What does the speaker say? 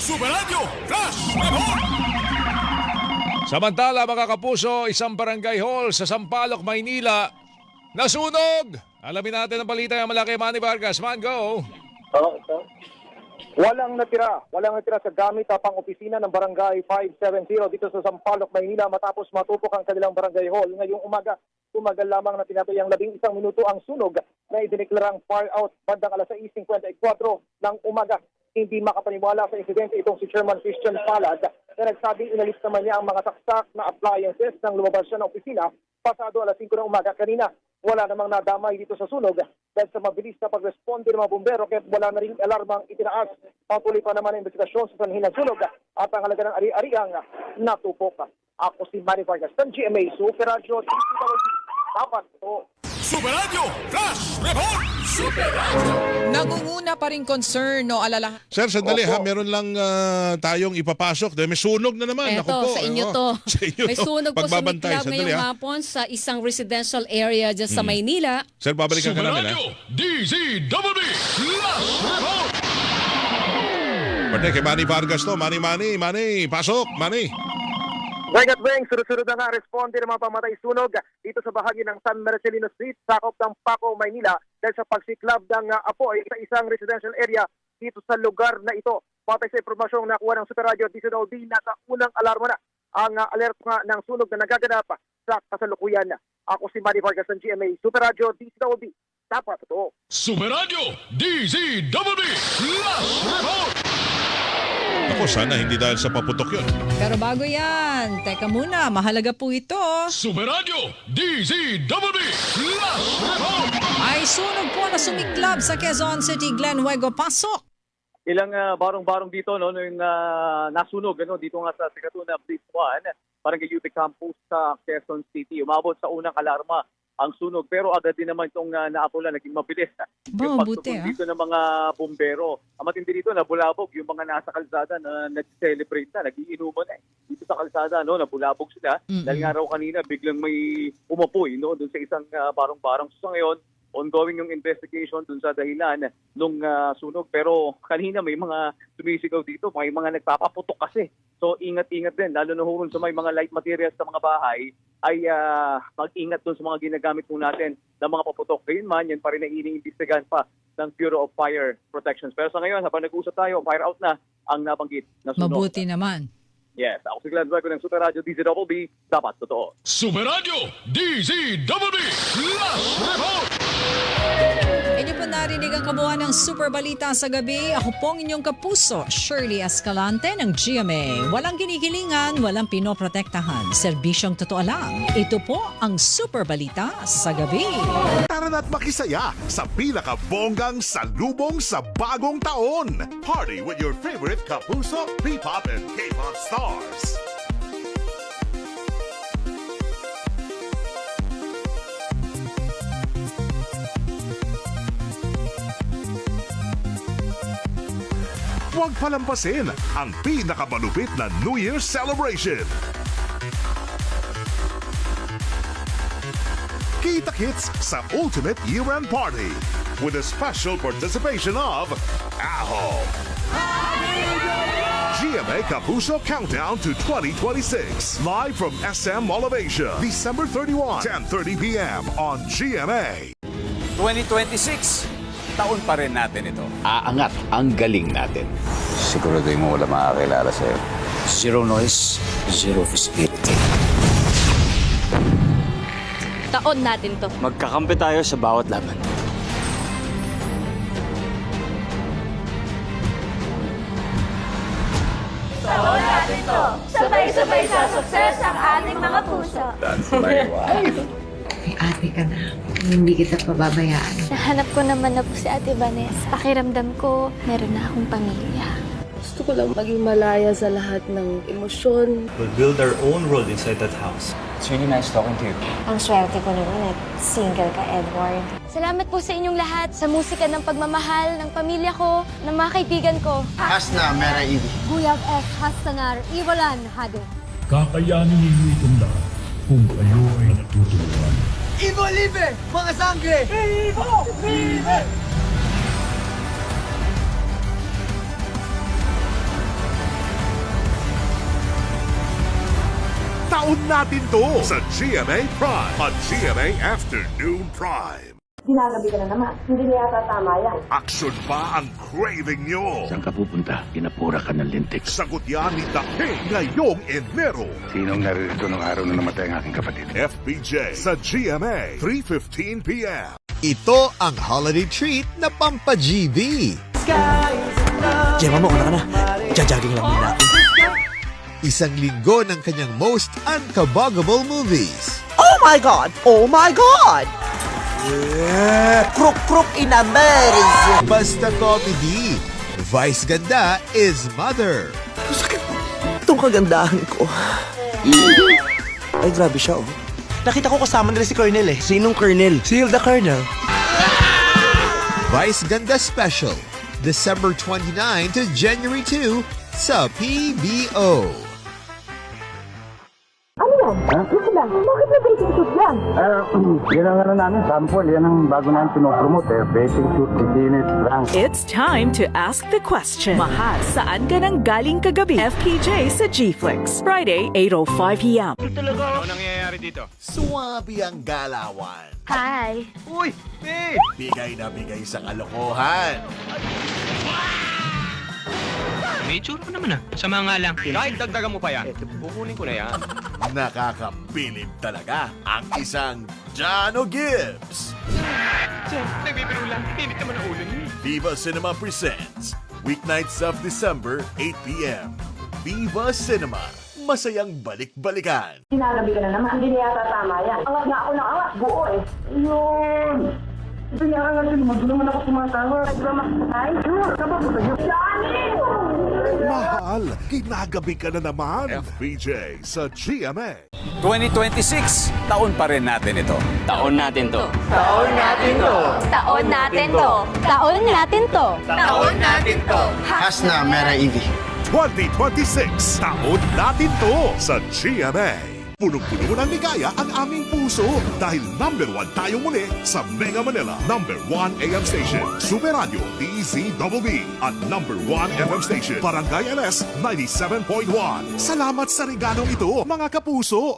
Super Radio Flash Report! Samantala mga kapuso, isang barangay hall sa Sampaloc, Maynila nasunog! Alamin natin ang balita ng malaki. Manny Vargas, man go! Walang natira sa gamit at pang-opisina ng Barangay 570 dito sa Sampaloc, Maynila matapos matupok ang kanilang barangay hall. Ngayong umaga, tumagal lamang na tinatayang 11 minuto ang sunog na idineklarang fire out bandang alas 6:54 ng umaga. Hindi makapaniwala sa insidente itong si Chairman Christian Palad na nagsabing inalis naman niya ang mga saksak na appliances nang lumabas siya ng opisina pasado alas 5 ng umaga kanina. Wala namang nadamay dito sa sunog dahil sa mabilis na pagresponde ng mga bumbero kaya wala na ring alarmang itinaas. Patuloy pa naman ang investigasyon sa sanhin ng sunog at ang halaga ng ari-ariang natupok. Ako si Manny Vargas ng GMA Super Radio. Dapat ito. Super Radio Flash Report! Super Radio! Nangunguna pa rin concern o alala. Sir, sandali ha, meron lang tayong ipapasok. Dahil may sunog na naman. Naku Eto, po, sa inyo ano? to. Sa inyo May to. sunog po sa Pagbabantay, Miklab sandali, ngayong ha? hapon sa isang residential area dyan sa Maynila. Sir, babalikan ka Super namin ha. Radio DZWB Flash Report! Pwede, kay Manny Vargas to. Manny, pasok, Manny. Weng at Weng, sunod-sunod na nga responde ng mga pamatay sunog dito sa bahagi ng San Marcelino Street, sakop ng Paco, Maynila dahil sa pagsiklab ng apoy sa isang residential area dito sa lugar na ito. Patay sa impormasyong nakuha ng Super Radio DZWB, nasa unang alarma na ang alert nga ng sunog na nagaganap sa kasalukuyan. Ako si Manny Vargas ng GMA Super Radio DZWB. Dapat ito. Super Radio DZWB Flash Report! Ako, sana hindi dahil sa paputok yun. Pero bago yan, teka muna, mahalaga po ito. Super Radio DZWB Flash Report! Ay sunog po na sumiklab sa Quezon City, Glenwego. Pasok! Ilang barong-barong dito no nung nasunog dito nga sa Sikatuna Police 1, Barangay UP Campus sa Quezon City. Umabot sa unang alarma ang sunog pero agad din naman itong naapula, naging mabilis yung Mabuti, pagtugon dito ng mga bumbero. Ang matindi dito, nabulabog yung mga nasa kalsada na nag-celebrate na, nag-iinuman dito sa kalsada, nabulabog sila. Dahil nga raw kanina biglang may umapoy doon sa isang barong-barong. So ngayon, ongoing yung investigation dun sa dahilan nung sunog. Pero kanina may mga sumisigaw dito, may mga nagpapaputok kasi. So ingat-ingat din, lalo na hurun sa may mga light materials sa mga bahay, ay mag-ingat dun sa mga ginagamit po natin ng mga paputok. Kayun man, yan pa rin na iniimbestigahan pa ng Bureau of Fire Protection. Pero sa ngayon, habang nag-usap tayo, fire out na ang nabanggit na sunog. Mabuti naman. Yes, ako si Glenn Dueco ng Super Radio DZWB, dapat totoo. Super Radio DZWB Flash Report! Inyo po narinig ang kabuuan ng Super Balita sa gabi. Ako pong inyong kapuso, Shirley Escalante ng GMA. Walang kinikilingan, walang pinoprotektahan. Serbisyong totoo lang. Ito po ang Super Balita sa gabi. Tara na't makisaya sa pinakabonggang salubong sa bagong taon. Party with your favorite Kapuso, P-pop and K-pop stars. Huwag palampasin ang pinakamalupit na New Year's celebration. Kita-kits sa Ultimate Year-End Party with a special participation of AHO. GMA Kapuso Countdown to 2026. Live from SM Mall of Asia, December 31, 10:30 p.m. on GMA. 2026, taon pa rin natin ito. Aangat ang galing natin. Siguraduhin mo wala makakilala sa'yo. Zero noise, zero visibility. Taon natin to. Magkakampi tayo sa bawat laban. Taon natin to. Sabay-sabay sa sukses ang ating mga puso. May ate ka na. Hindi kita pababayaan. Nahanap ko naman na po si Ate Vanessa. Pakiramdam ko, meron na akong pamilya. Gusto ko lang maging malaya sa lahat ng emosyon. We'll build our own world inside that house. It's really nice talking to you. Ang swerte ko naman at single ka, Edward. Salamat po sa inyong lahat sa musika ng pagmamahal ng pamilya ko, ng mga kaibigan ko. Hasna, Mera Ibi. Guyab F. Hastanar, Iwalan, Hade. Kakayanin ninyo itong lahat kung kayo ay natutulungan. Ibo Libre! Mga sangre! Ibo Libre! Taon natin to sa GMA Prime at GMA Afternoon Prime. Ginagabi ka na naman. Hindi niya yata tama yan. Action pa ang craving nyo. Saan ka pupunta? Pinapura ka ng lintik. Sagot yan ni The King ngayong Enero. Sinong naririto nung araw na namatay ang aking kapatid? FPJ sa GMA, 3:15 p.m. Ito ang holiday treat na pampa-GB. Gemma, mauna ka na. Jajaging lang muna ako. Isang linggo ng kanyang most unkaboggable movies. Oh my God! Oh my God! Kruk-kruk in Ameris! Basta comedy. Vice Ganda is Mother. Itong kagandahan ko. Ay, grabe siya, oh. Nakita ko kasama nila si Colonel eh. Sinong Colonel? Si Hilda Colonel. Vice Ganda Special. December 29 to January 2 sa PBO. Ano yan? Ito lang. Bakit na bathing suit yan? Yan ang namin, sample. Yan ang bago namin pinopromote. Bathing suit, bikini, lang. It's time to ask the question. Mahal, saan ka nang galing kagabi? FPJ sa G-Flex. Friday, 8:05 p.m. Ano nangyayari dito? Suwabe ang galawan. Hi! Uy! Babe! Bigay na bigay sa kalokohan. May tsura ko naman Sama nga lang. Kahit dagdagan mo pa yan, kukunin ko na yan. Nakakabilib talaga ang isang Jano Gibbs. Nagbibiro lang. Pinit naman ang ulo niyo. Viva Cinema presents weeknights of December, 8 p.m. Viva Cinema. Masayang balik-balikan. Ginagabi ka na naman. Hindi niya yata tama yan. Angat nga ako ng angat. Buo eh. Yun! Ito niya ang natin. Doon naman ako tumatawa. Ay, sure. Kapag ko sa'yo. Johnny! Mahal, kinagabi ka na naman. FPJ sa GMA. 2026, taon pa rin natin ito. Taon natin to. Taon natin to! Taon natin to! Taon natin to! Has na, Mera Evie. 2026, taon natin to sa GMA. Punong-puno ng ligaya ang aming puso dahil number 1 tayo muli sa Mega Manila number 1 AM station, Super Radio DZBB at number 1 FM station, Barangay LS 97.1. Salamat sa regalong ito, mga kapuso!